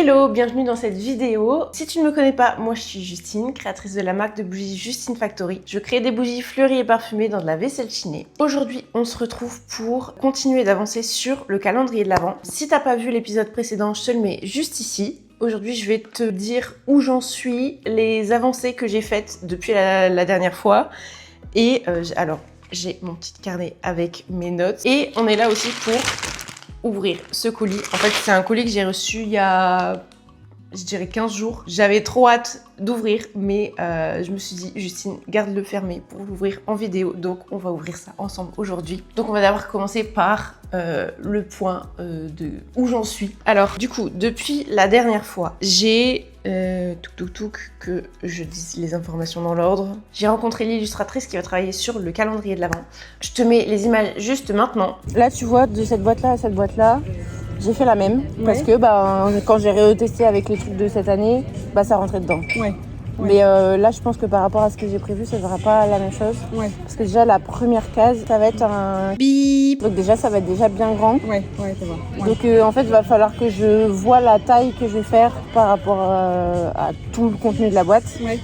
Hello, bienvenue dans cette vidéo. Si tu ne me connais pas, moi je suis Justine, créatrice de la marque de bougies Justine Factory. Je crée des bougies fleuries et parfumées dans de la vaisselle chinée. Aujourd'hui, on se retrouve pour continuer d'avancer sur le calendrier de l'Avent. Si t'as pas vu l'épisode précédent, je te le mets juste ici. Aujourd'hui, je vais te dire où j'en suis, les avancées que j'ai faites depuis la dernière fois. Et alors, j'ai mon petit carnet avec mes notes. Et on est là aussi pour ouvrir ce colis. En fait, c'est un colis que j'ai reçu il y a, je dirais 15 jours. J'avais trop hâte d'ouvrir, mais je me suis dit, Justine, garde-le fermé pour l'ouvrir en vidéo. Donc, on va ouvrir ça ensemble aujourd'hui. Donc, on va d'abord commencer par le point de où j'en suis. Alors, du coup, depuis la dernière fois, j'ai que je dise les informations dans l'ordre. J'ai rencontré l'illustratrice qui va travailler sur le calendrier de l'Avent. Je te mets les images juste maintenant. Là, tu vois, de cette boîte-là à cette boîte-là, j'ai fait la même. Parce que quand j'ai retesté avec les trucs de cette année, ça rentrait dedans. Ouais. Mais là, je pense que par rapport à ce que j'ai prévu, ça ne sera pas la même chose. Ouais. Parce que déjà, la première case, ça va être un bip. Donc déjà, ça va être déjà bien grand. Ouais, ça va. Ouais. Donc en fait, il va falloir que je vois la taille que je vais faire par rapport à tout le contenu de la boîte. Ouais.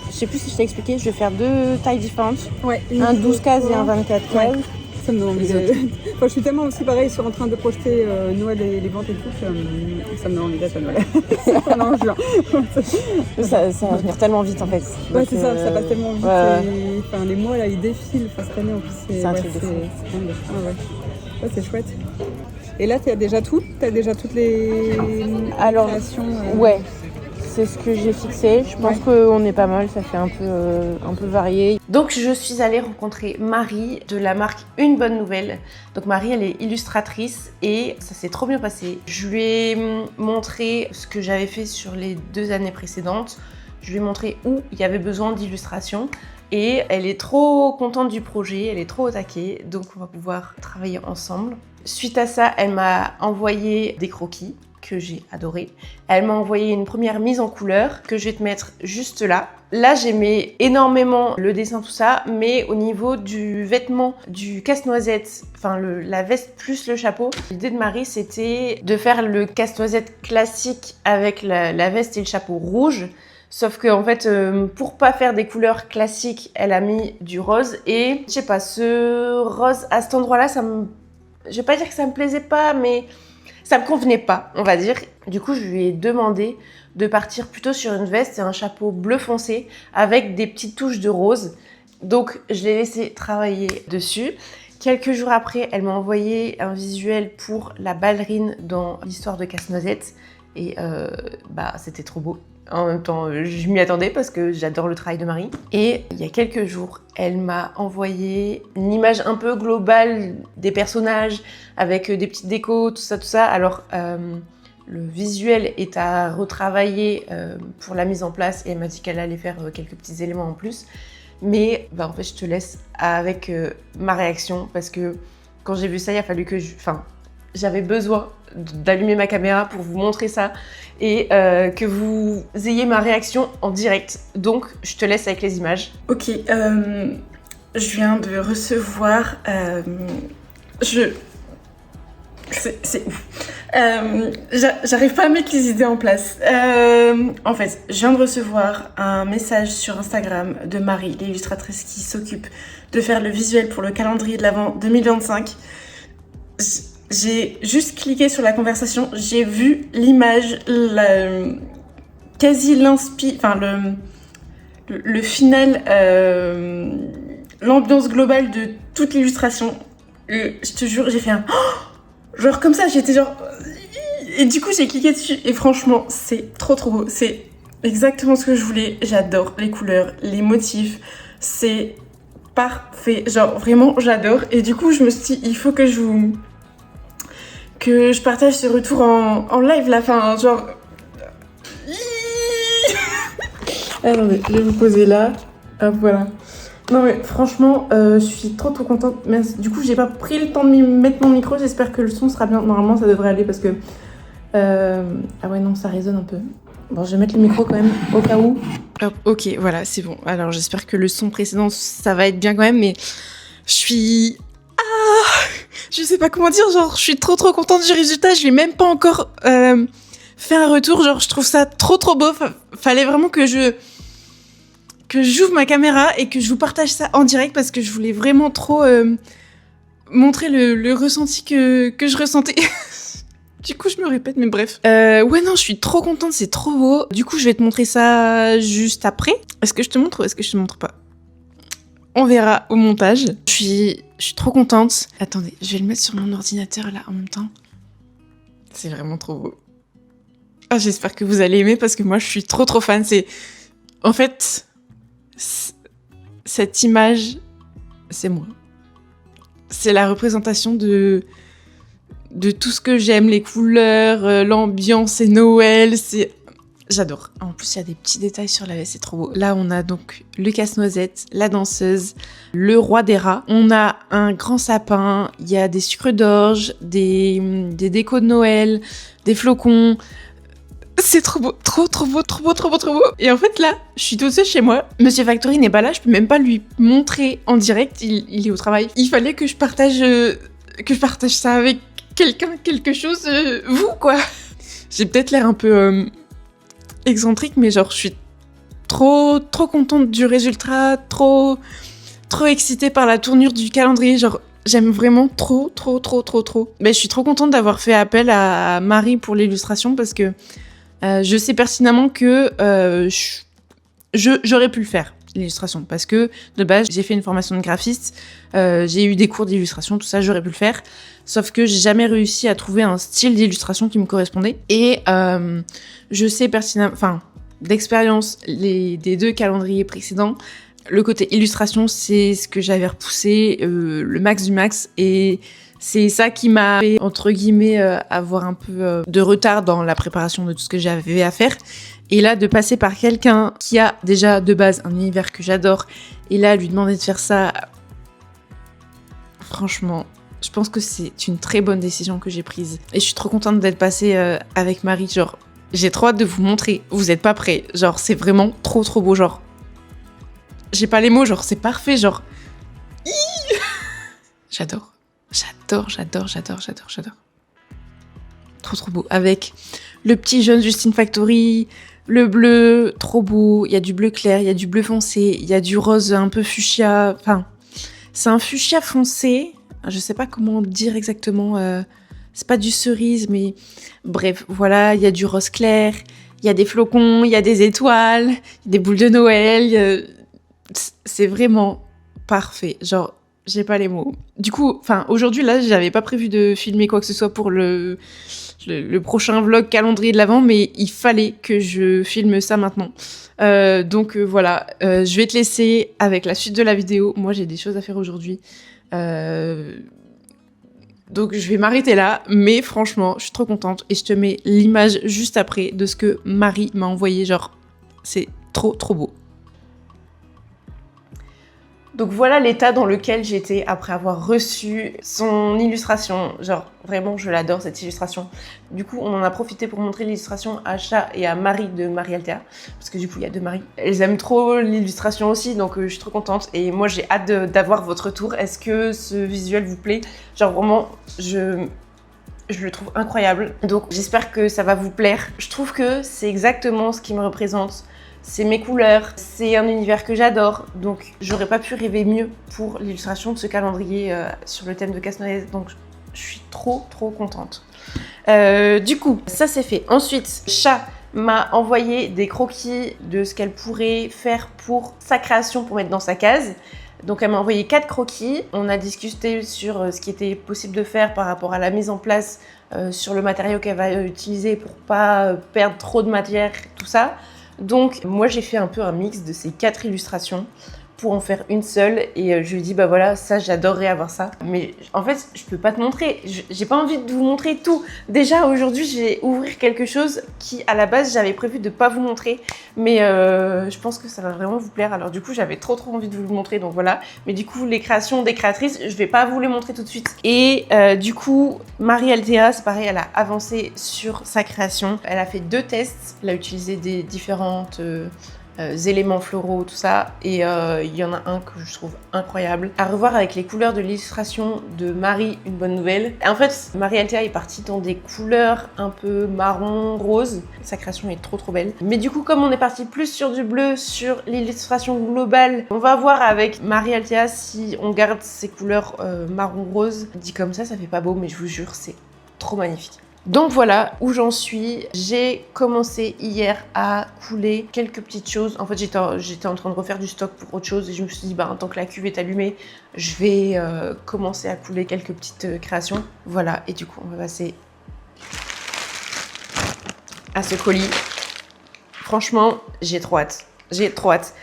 Je sais plus si je t'ai expliqué, je vais faire deux tailles différentes. Ouais. Un 12 cases et un 24 cases. Ouais. Ça me donne envie de... je suis tellement aussi pareil en train de projeter Noël et les ventes et tout que ça me donne envie d'être à Noël. ça va venir tellement vite en fait. Ouais, c'est ça passe tellement vite. Ouais. Les mois là ils défilent. Cette année en plus c'est un truc de fou. C'est chouette. Et là t'as déjà tout? T'as déjà toutes les créations Ouais. C'est ce que j'ai fixé. Je pense qu'on est pas mal, ça fait un peu varié. Donc je suis allée rencontrer Marie de la marque Une Bonne Nouvelle. Donc Marie, elle est illustratrice et ça s'est trop bien passé. Je lui ai montré ce que j'avais fait sur les 2 années précédentes. Je lui ai montré où il y avait besoin d'illustration. Et elle est trop contente du projet, elle est trop au taquet, donc on va pouvoir travailler ensemble. Suite à ça, elle m'a envoyé des croquis que j'ai adoré. Elle m'a envoyé une première mise en couleur que je vais te mettre juste là. Là, j'aimais énormément le dessin, tout ça, mais au niveau du vêtement, du casse-noisette, la veste plus le chapeau, l'idée de Marie, c'était de faire le casse-noisette classique avec la veste et le chapeau rouge. Sauf que en fait, pour pas faire des couleurs classiques, elle a mis du rose. Et je sais pas, ce rose à cet endroit-là, je vais pas dire que ça me plaisait pas, mais ça me convenait pas, on va dire. Du coup, je lui ai demandé de partir plutôt sur une veste et un chapeau bleu foncé avec des petites touches de rose. Donc, je l'ai laissé travailler dessus. Quelques jours après, elle m'a envoyé un visuel pour la ballerine dans l'histoire de Casse-Noisette. Et c'était trop beau. En même temps, je m'y attendais parce que j'adore le travail de Marie. Et il y a quelques jours, elle m'a envoyé une image un peu globale des personnages avec des petites décos, tout ça. Alors, le visuel est à retravailler pour la mise en place et elle m'a dit qu'elle allait faire quelques petits éléments en plus. Mais en fait, je te laisse avec ma réaction parce que quand j'ai vu ça, il a fallu que j'avais besoin d'allumer ma caméra pour vous montrer ça et que vous ayez ma réaction en direct. Donc, je te laisse avec les images. Ok, je viens de recevoir... C'est ouf. J'arrive pas à mettre les idées en place. En fait, je viens de recevoir un message sur Instagram de Marie, l'illustratrice qui s'occupe de faire le visuel pour le calendrier de l'Avent 2025. J'ai juste cliqué sur la conversation, j'ai vu l'image, quasi le final, l'ambiance globale de toute l'illustration. Et je te jure, j'ai fait un... genre comme ça, j'étais genre... Et du coup, j'ai cliqué dessus et franchement, c'est trop beau. C'est exactement ce que je voulais. J'adore les couleurs, les motifs. C'est parfait. Genre, vraiment, j'adore. Et du coup, je me suis dit, il faut que je partage ce retour en live là, genre... Attendez, je vais vous poser là. Hop, voilà. Non mais franchement, je suis trop contente. Merci. Du coup, j'ai pas pris le temps de mettre mon micro. J'espère que le son sera bien. Normalement, ça devrait aller parce que... Ah ouais, non, ça résonne un peu. Bon, je vais mettre le micro quand même, au cas où. Hop, ok, voilà, c'est bon. Alors, j'espère que le son précédent, ça va être bien quand même, mais je suis... je sais pas comment dire, genre, je suis trop contente du résultat. Je l'ai même pas encore fait un retour, genre je trouve ça trop beau. Fallait vraiment que j'ouvre ma caméra et que je vous partage ça en direct parce que je voulais vraiment trop montrer le ressenti que je ressentais. Du coup, je me répète, mais bref. Ouais, non, je suis trop contente, c'est trop beau. Du coup, je vais te montrer ça juste après. Est-ce que je te montre ou est-ce que je te montre pas ? On verra au montage. Je suis trop contente. Attendez, je vais le mettre sur mon ordinateur là en même temps. C'est vraiment trop beau. Oh, j'espère que vous allez aimer parce que moi, je suis trop fan. En fait, cette image, c'est moi. C'est la représentation de tout ce que j'aime, les couleurs, l'ambiance, c'est Noël, j'adore. En plus, il y a des petits détails sur la veste, c'est trop beau. Là, on a donc le casse-noisette, la danseuse, le roi des rats. On a un grand sapin, il y a des sucres d'orge, des décos de Noël, des flocons. C'est trop beau, trop beau. Et en fait, là, je suis toute seule chez moi. Monsieur Factory n'est pas là, je peux même pas lui montrer en direct, il est au travail. Il fallait que je partage ça avec quelqu'un, quelque chose, vous, quoi. J'ai peut-être l'air un peu excentrique, mais genre, je suis trop contente du résultat, trop excitée par la tournure du calendrier, genre, j'aime vraiment trop. Mais je suis trop contente d'avoir fait appel à Marie pour l'illustration, parce que je sais pertinemment que j'aurais pu le faire, l'illustration, parce que de base, j'ai fait une formation de graphiste, j'ai eu des cours d'illustration, tout ça, j'aurais pu le faire. Sauf que j'ai jamais réussi à trouver un style d'illustration qui me correspondait. Et je sais pertinemment, d'expérience, des 2 calendriers précédents, le côté illustration, c'est ce que j'avais repoussé le max du max. Et c'est ça qui m'a fait, entre guillemets, avoir un peu de retard dans la préparation de tout ce que j'avais à faire. Et là, de passer par quelqu'un qui a déjà de base un univers que j'adore, et là, lui demander de faire ça, franchement, je pense que c'est une très bonne décision que j'ai prise. Et je suis trop contente d'être passée avec Marie. Genre, j'ai trop hâte de vous montrer. Vous êtes pas prêts. Genre, c'est vraiment trop beau. Genre, j'ai pas les mots. Genre, c'est parfait. Genre, j'adore. Trop beau. Avec le petit jaune Justine Factory, le bleu, trop beau. Il y a du bleu clair, il y a du bleu foncé, il y a du rose un peu fuchsia. Enfin, c'est un fuchsia foncé. Je sais pas comment dire exactement, c'est pas du cerise, mais bref, voilà, il y a du rose clair, il y a des flocons, il y a des étoiles, des boules de Noël, c'est vraiment parfait, genre, j'ai pas les mots. Du coup, aujourd'hui, là, j'avais pas prévu de filmer quoi que ce soit pour le prochain vlog calendrier de l'Avent, mais il fallait que je filme ça maintenant. Donc voilà, je vais te laisser avec la suite de la vidéo. Moi, j'ai des choses à faire aujourd'hui. Donc je vais m'arrêter là, mais franchement, je suis trop contente et je te mets l'image juste après de ce que Marie m'a envoyé, genre c'est trop beau. Donc voilà l'état dans lequel j'étais après avoir reçu son illustration. Genre vraiment je l'adore cette illustration. Du coup on en a profité pour montrer l'illustration à Chat et à Marie de Marie Altea. Parce que du coup il y a 2 Marie. Elles aiment trop l'illustration aussi, donc je suis trop contente. Et moi j'ai hâte d'avoir votre retour. Est-ce que ce visuel vous plaît? Genre vraiment je le trouve incroyable. Donc j'espère que ça va vous plaire. Je trouve que c'est exactement ce qui me représente. C'est mes couleurs, c'est un univers que j'adore, donc j'aurais pas pu rêver mieux pour l'illustration de ce calendrier sur le thème de casse-noisette, donc je suis trop contente. Du coup, ça c'est fait. Ensuite, Chat m'a envoyé des croquis de ce qu'elle pourrait faire pour sa création, pour mettre dans sa case. Donc elle m'a envoyé 4 croquis, on a discuté sur ce qui était possible de faire par rapport à la mise en place sur le matériau qu'elle va utiliser pour pas perdre trop de matière, tout ça. Donc moi j'ai fait un peu un mix de ces 4 illustrations pour en faire une seule et je lui ai dit bah voilà, ça j'adorerais avoir ça, mais en fait je peux pas te montrer, j'ai pas envie de vous montrer tout. Déjà aujourd'hui je vais ouvrir quelque chose qui à la base j'avais prévu de pas vous montrer, mais je pense que ça va vraiment vous plaire. Alors du coup j'avais trop envie de vous le montrer, donc voilà. Mais du coup les créations des créatrices je vais pas vous les montrer tout de suite. Et du coup Marie Altea c'est pareil, elle a avancé sur sa création, elle a fait 2 tests, elle a utilisé des différentes éléments floraux, tout ça. Et il y en a un que je trouve incroyable. À revoir avec les couleurs de l'illustration de Marie, une bonne nouvelle. En fait, Marie Althea est partie dans des couleurs un peu marron, rose. Sa création est trop belle. Mais du coup, comme on est parti plus sur du bleu, sur l'illustration globale, on va voir avec Marie Althea si on garde ces couleurs marron, rose. Dit comme ça fait pas beau, mais je vous jure, c'est trop magnifique. Donc voilà où j'en suis. J'ai commencé hier à couler quelques petites choses. En fait, j'étais en train de refaire du stock pour autre chose et je me suis dit, bah, tant que la cuve est allumée, je vais commencer à couler quelques petites créations. Voilà, et du coup, on va passer à ce colis. Franchement, j'ai trop hâte. J'ai trop hâte.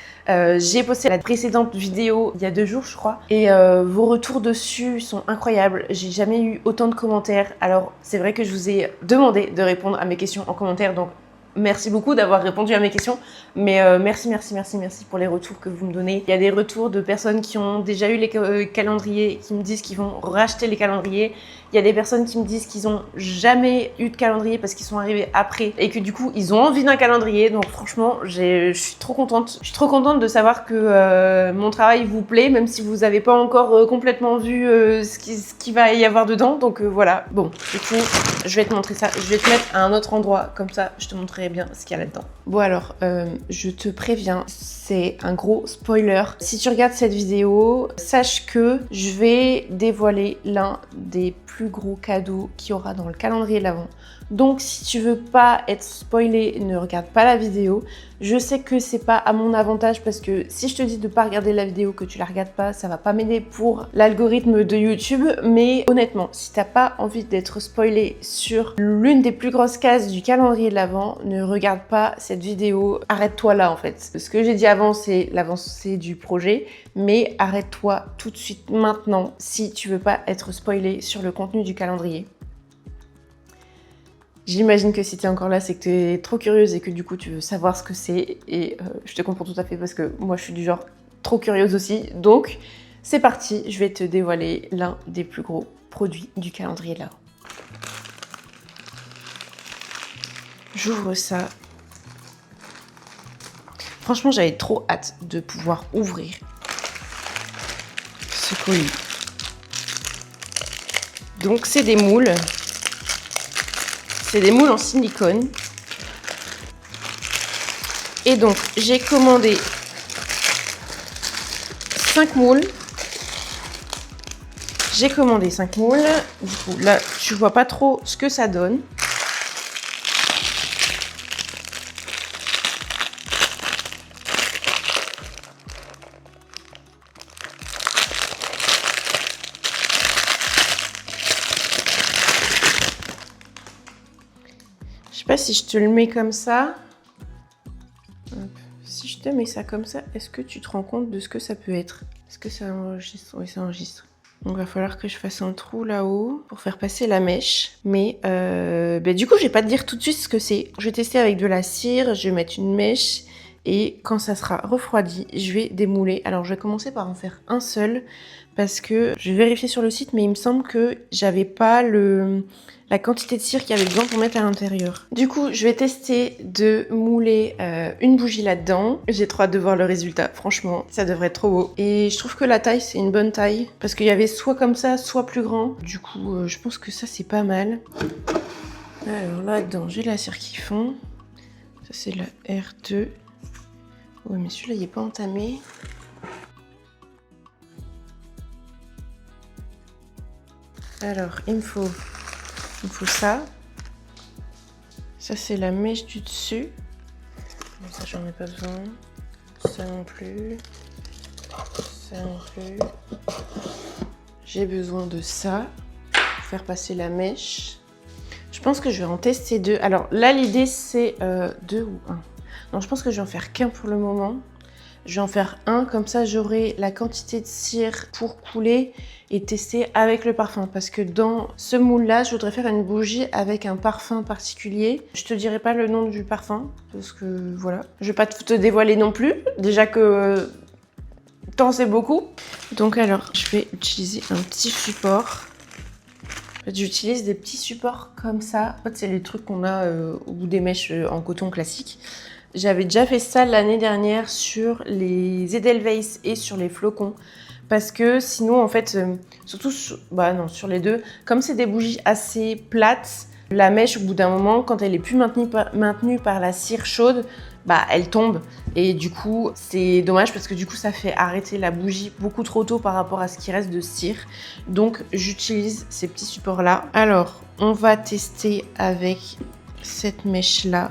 J'ai posté la précédente vidéo il y a 2 jours je crois et vos retours dessus sont incroyables. J'ai jamais eu autant de commentaires. Alors c'est vrai que je vous ai demandé de répondre à mes questions en commentaire, donc merci beaucoup d'avoir répondu à mes questions, mais merci pour les retours que vous me donnez. Il y a des retours de personnes qui ont déjà eu les calendriers, qui me disent qu'ils vont racheter les calendriers. Il y a des personnes qui me disent qu'ils n'ont jamais eu de calendrier parce qu'ils sont arrivés après et que du coup ils ont envie d'un calendrier. Donc franchement, je suis trop contente. Je suis trop contente de savoir que mon travail vous plaît, même si vous n'avez pas encore complètement vu ce qu'il va y avoir dedans. Donc voilà. Bon, du coup, je vais te montrer ça. Je vais te mettre à un autre endroit, comme ça je te montrerai bien ce qu'il y a là-dedans. Bon alors, je te préviens, c'est un gros spoiler. Si tu regardes cette vidéo, sache que je vais dévoiler l'un des plus gros cadeaux qu'il y aura dans le calendrier de l'Avent. Donc si tu veux pas être spoilé, ne regarde pas la vidéo. Je sais que c'est pas à mon avantage parce que si je te dis de pas regarder la vidéo, que tu la regardes pas, ça va pas m'aider pour l'algorithme de YouTube. Mais honnêtement, si t'as pas envie d'être spoilé sur l'une des plus grosses cases du calendrier de l'Avent, ne regarde pas cette vidéo. Arrête-toi là en fait. Ce que j'ai dit avant, c'est l'avancée du projet, mais arrête-toi tout de suite maintenant si tu veux pas être spoilé sur le contenu du calendrier. J'imagine que si tu es encore là, c'est que tu es trop curieuse et que du coup tu veux savoir ce que c'est. Et je te comprends tout à fait parce que moi je suis du genre trop curieuse aussi. Donc c'est parti, je vais te dévoiler l'un des plus gros produits du calendrier de l'Avent. J'ouvre ça. Franchement, j'avais trop hâte de pouvoir ouvrir ce colis. Donc c'est des moules. C'est des moules en silicone. Et donc, j'ai commandé 5 moules. J'ai commandé 5 moules. Du coup, là, tu vois pas trop ce que ça donne. Je sais pas si je te le mets comme ça. Si je te mets ça comme ça, est-ce que tu te rends compte de ce que ça peut être? Est-ce que ça enregistre? Oui, ça enregistre. Donc il va falloir que je fasse un trou là-haut pour faire passer la mèche. Mais du coup, je vais pas te dire tout de suite ce que c'est. Je vais tester avec de la cire, je vais mettre une mèche. Et quand ça sera refroidi, je vais démouler. Alors je vais commencer par en faire un seul parce que je vais vérifier sur le site, mais il me semble que j'avais pas la quantité de cire qu'il y avait besoin pour mettre à l'intérieur. Du coup, je vais tester de mouler une bougie là-dedans. J'ai trop hâte de voir le résultat. Franchement, ça devrait être trop beau. Et je trouve que la taille, c'est une bonne taille parce qu'il y avait soit comme ça, soit plus grand. Du coup, je pense que ça, c'est pas mal. Alors là-dedans, j'ai la cire qui fond. Ça, c'est la R2. Ouais, mais celui-là, il n'est pas entamé. Alors, il me faut ça. Ça, c'est la mèche du dessus. Mais ça, j'en ai pas besoin. Ça non plus. Ça non plus. J'ai besoin de ça pour faire passer la mèche. Je pense que je vais en tester 2. Alors là, l'idée, c'est 2 ou 1. Non, je pense que je vais en faire qu'un pour le moment. Je vais en faire un, comme ça j'aurai la quantité de cire pour couler et tester avec le parfum. Parce que dans ce moule-là, je voudrais faire une bougie avec un parfum particulier. Je te dirai pas le nom du parfum, parce que voilà. Je vais pas te dévoiler non plus, déjà que tant c'est beaucoup. Donc alors, je vais utiliser un petit support. En fait, j'utilise des petits supports comme ça. En fait, c'est les trucs qu'on a au bout des mèches en coton classique. J'avais déjà fait ça l'année dernière sur les Edelweiss et sur les flocons. Parce que sinon, en fait, surtout sur les deux, comme c'est des bougies assez plates, la mèche, au bout d'un moment, quand elle est plus maintenue par la cire chaude, elle tombe. Et du coup, c'est dommage parce que du coup, ça fait arrêter la bougie beaucoup trop tôt par rapport à ce qui reste de cire. Donc, j'utilise ces petits supports-là. Alors, on va tester avec cette mèche-là.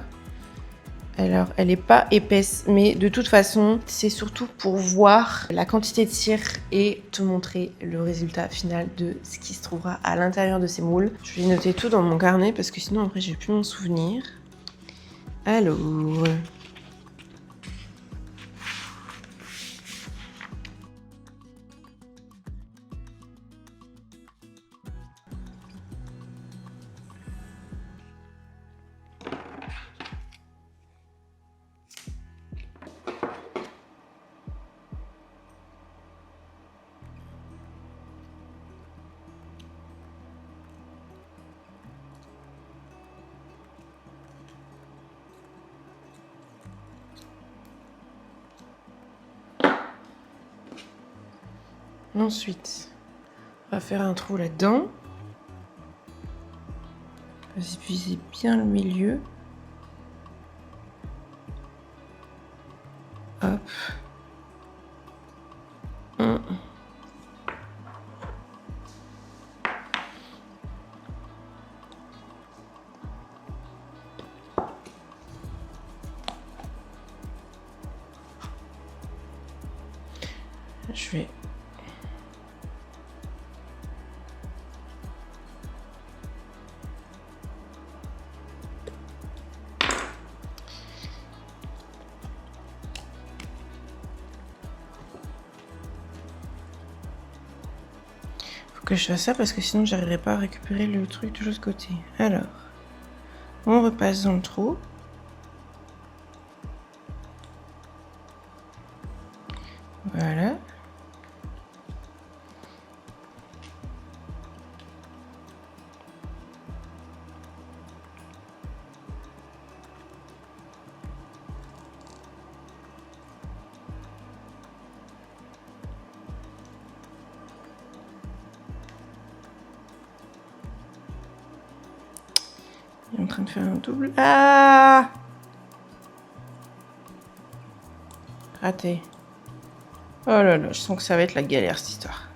Alors, elle n'est pas épaisse, mais de toute façon, c'est surtout pour voir la quantité de cire et te montrer le résultat final de ce qui se trouvera à l'intérieur de ces moules. Je vais noter tout dans mon carnet parce que sinon, après, je vais plus m'en souvenir. Alors... Ensuite, on va faire un trou là-dedans. On va viser bien le milieu. Hop. Je vais... Faut que je fasse ça parce que sinon j'arriverai pas à récupérer le truc de l'autre côté. Alors, on repasse dans le trou. Voilà. Il est en train de faire un double. Ah! Raté. Oh là là, je sens que ça va être la galère cette histoire.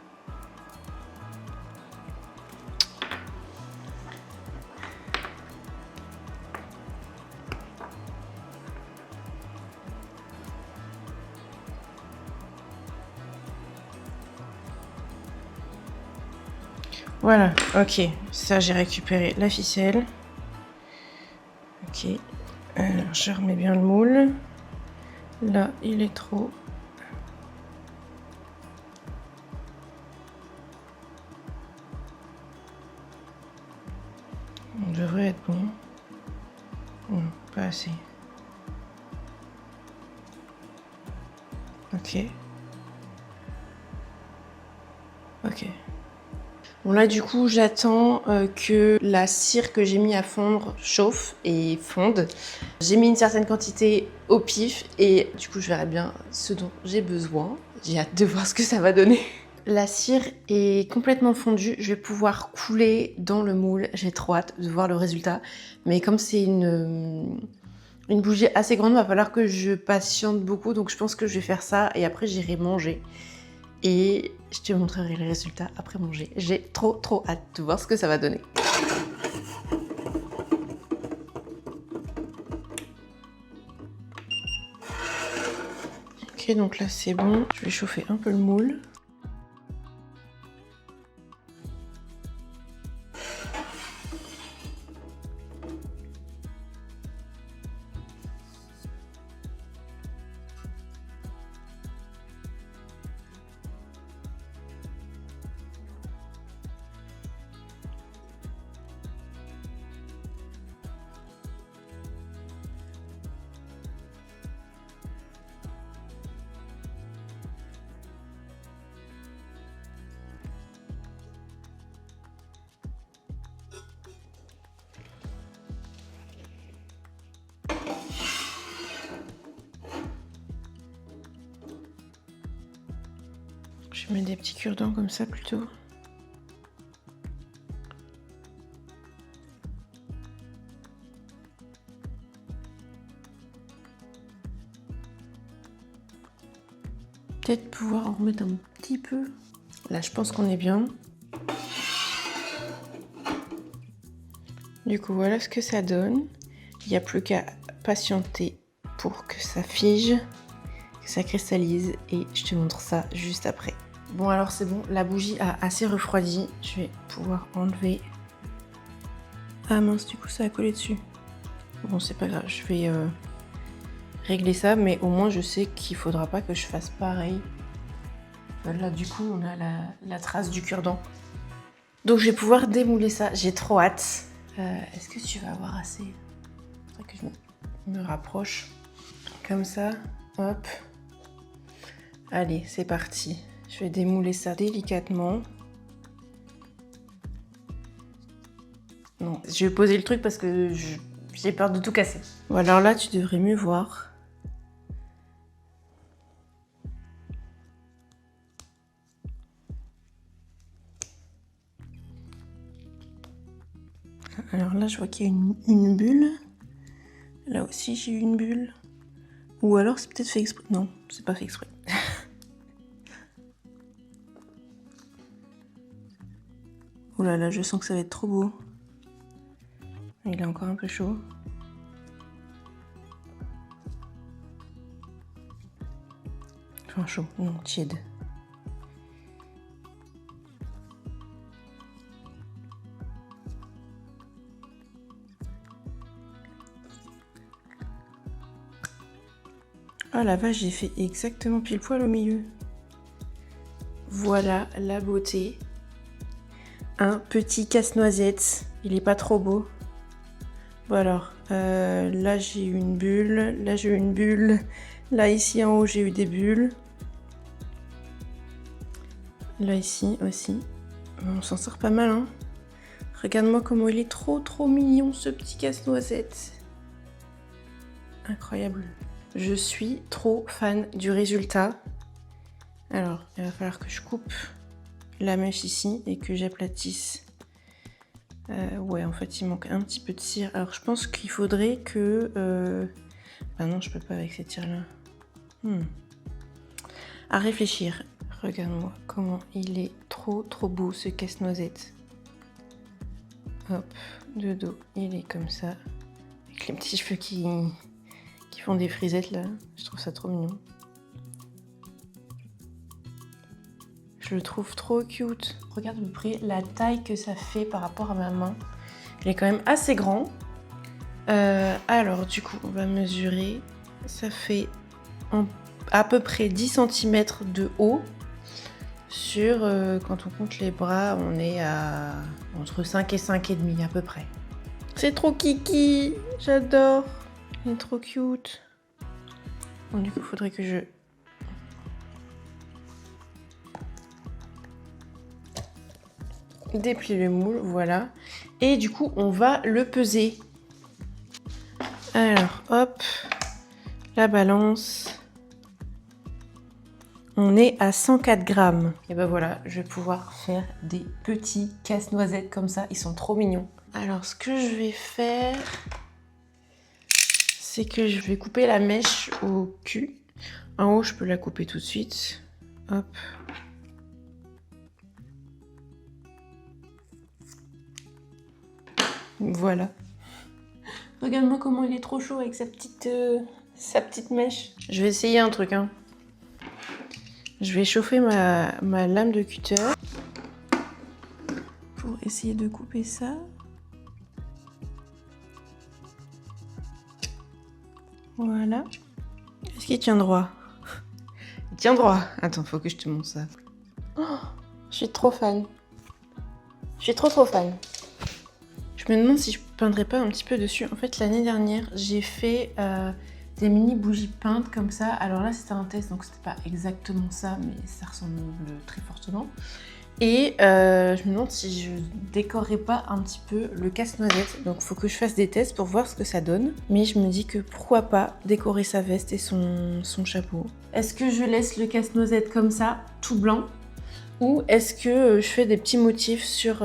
Voilà, ok. Ça, j'ai récupéré la ficelle. Ok. Alors, je remets bien le moule. Là, il est trop. On devrait être bon. Non, pas assez. Ok. Ok. Bon là du coup j'attends que la cire que j'ai mis à fondre chauffe et fonde. J'ai mis une certaine quantité au pif et du coup je verrai bien ce dont j'ai besoin. J'ai hâte de voir ce que ça va donner. La cire est complètement fondue, je vais pouvoir couler dans le moule. J'ai trop hâte de voir le résultat. Mais comme c'est une bougie assez grande, il va falloir que je patiente beaucoup. Donc je pense que je vais faire ça et après j'irai manger. Et je te montrerai les résultats après manger. J'ai trop hâte de voir ce que ça va donner. Ok, donc là c'est bon. Je vais chauffer un peu le moule. Je mets des petits cure-dents comme ça plutôt. Peut-être pouvoir en remettre un petit peu. Là, je pense qu'on est bien. Du coup, voilà ce que ça donne. Il n'y a plus qu'à patienter pour que ça fige, que ça cristallise, et je te montre ça juste après. Bon, alors c'est bon, la bougie a assez refroidi. Je vais pouvoir enlever. Ah mince, du coup ça a collé dessus. Bon, c'est pas grave, je vais régler ça, mais au moins je sais qu'il faudra pas que je fasse pareil. Là, du coup, on a la trace du cure-dent. Donc je vais pouvoir démouler ça, j'ai trop hâte. Est-ce que tu vas avoir assez? Faudrait que je me rapproche. Comme ça, hop. Allez, c'est parti. Je vais démouler ça délicatement. Non, je vais poser le truc parce que j'ai peur de tout casser. Bon, alors là, tu devrais mieux voir. Alors là, je vois qu'il y a une bulle. Là aussi, j'ai eu une bulle. Ou alors, c'est peut-être fait exprès. Non, c'est pas fait exprès. Oh là là, je sens que ça va être trop beau. Il est encore un peu chaud. Enfin, chaud, non, tiède. Oh la vache, j'ai fait exactement pile poil au milieu. Voilà la beauté. Un petit casse-noisette. Il est pas trop beau. Bon alors, là j'ai eu une bulle. Là j'ai eu une bulle. Là ici en haut j'ai eu des bulles. Là ici aussi. On s'en sort pas mal, hein. Regarde-moi comment il est trop mignon ce petit casse-noisette. Incroyable. Je suis trop fan du résultat. Alors, il va falloir que je coupe la mèche ici et que j'aplatisse. Ouais, en fait, il manque un petit peu de cire. Alors, je pense qu'il faudrait que... Ah non, je peux pas avec cette cire-là. À réfléchir. Regarde-moi comment il est trop beau, ce casse-noisette. Hop, de dos, il est comme ça. Avec les petits cheveux qui font des frisettes, là. Je trouve ça trop mignon. Je le trouve trop cute. Regarde de près la taille que ça fait par rapport à ma main. Il est quand même assez grand. Alors, du coup, on va mesurer. Ça fait à peu près 10 cm de haut. Sur, quand on compte les bras, on est à entre 5 et 5,5 à peu près. C'est trop kiki. J'adore. Il est trop cute. Bon, du coup, il faudrait que je... déplie le moule, voilà. Et du coup, on va le peser. Alors, hop. La balance. On est à 104 grammes. Et ben voilà, je vais pouvoir faire des petits casse-noisettes comme ça. Ils sont trop mignons. Alors, ce que je vais faire... c'est que je vais couper la mèche au cul. En haut, je peux la couper tout de suite. Hop. Voilà. Regarde-moi comment il est trop chaud avec sa petite mèche. Je vais essayer un truc, hein. Je vais chauffer ma lame de cutter pour essayer de couper ça. Voilà. Est-ce qu'il tient droit? Il tient droit. Attends, faut que je te montre ça. Oh, je suis trop fan. Je suis trop fan. Je me demande si je peindrais pas un petit peu dessus. En fait, l'année dernière, j'ai fait des mini bougies peintes comme ça. Alors là, c'était un test, donc c'était pas exactement ça, mais ça ressemble très fortement. Et je me demande si je décorerais pas un petit peu le casse-noisette. Donc il faut que je fasse des tests pour voir ce que ça donne. Mais je me dis que pourquoi pas décorer sa veste et son chapeau. Est-ce que je laisse le casse-noisette comme ça, tout blanc, ou est-ce que je fais des petits motifs sur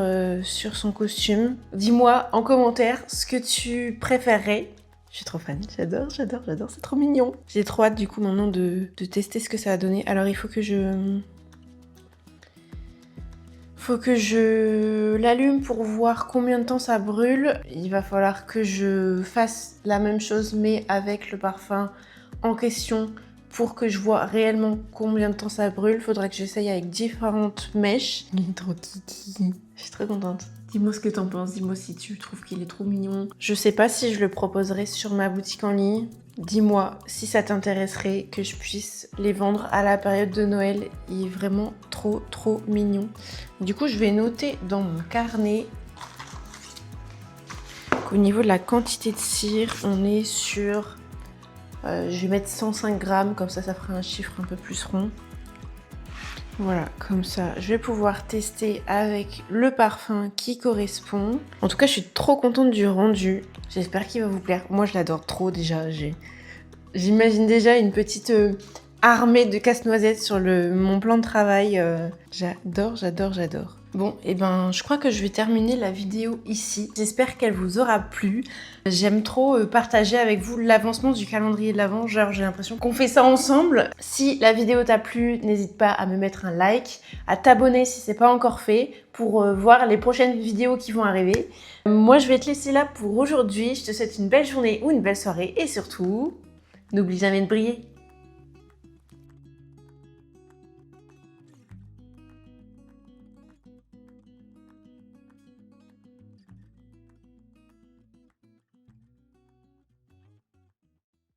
son costume? Dis-moi en commentaire ce que tu préférerais. Je suis trop fan, j'adore, c'est trop mignon. J'ai trop hâte du coup maintenant de tester ce que ça va donner. Alors il faut que je l'allume pour voir combien de temps ça brûle. Il va falloir que je fasse la même chose mais avec le parfum en question pour que je vois réellement combien de temps ça brûle. Faudrait que j'essaye avec différentes mèches. Il est trop kiki. Je suis très contente. Dis-moi ce que t'en penses, dis-moi si tu trouves qu'il est trop mignon. Je sais pas si je le proposerai sur ma boutique en ligne. Dis-moi si ça t'intéresserait que je puisse les vendre à la période de Noël. Il est vraiment trop mignon. Du coup, je vais noter dans mon carnet qu'au niveau de la quantité de cire, on est sur... je vais mettre 105 grammes, comme ça fera un chiffre un peu plus rond. Voilà, comme ça, je vais pouvoir tester avec le parfum qui correspond. En tout cas, je suis trop contente du rendu. J'espère qu'il va vous plaire. Moi, je l'adore trop déjà. J'imagine déjà une petite armée de casse-noisettes sur mon plan de travail. J'adore. Bon, et ben, je crois que je vais terminer la vidéo ici. J'espère qu'elle vous aura plu. J'aime trop partager avec vous l'avancement du calendrier de l'Avent. Genre, j'ai l'impression qu'on fait ça ensemble. Si la vidéo t'a plu, n'hésite pas à me mettre un like, à t'abonner si c'est pas encore fait pour voir les prochaines vidéos qui vont arriver. Moi, je vais te laisser là pour aujourd'hui. Je te souhaite une belle journée ou une belle soirée et surtout, n'oublie jamais de briller.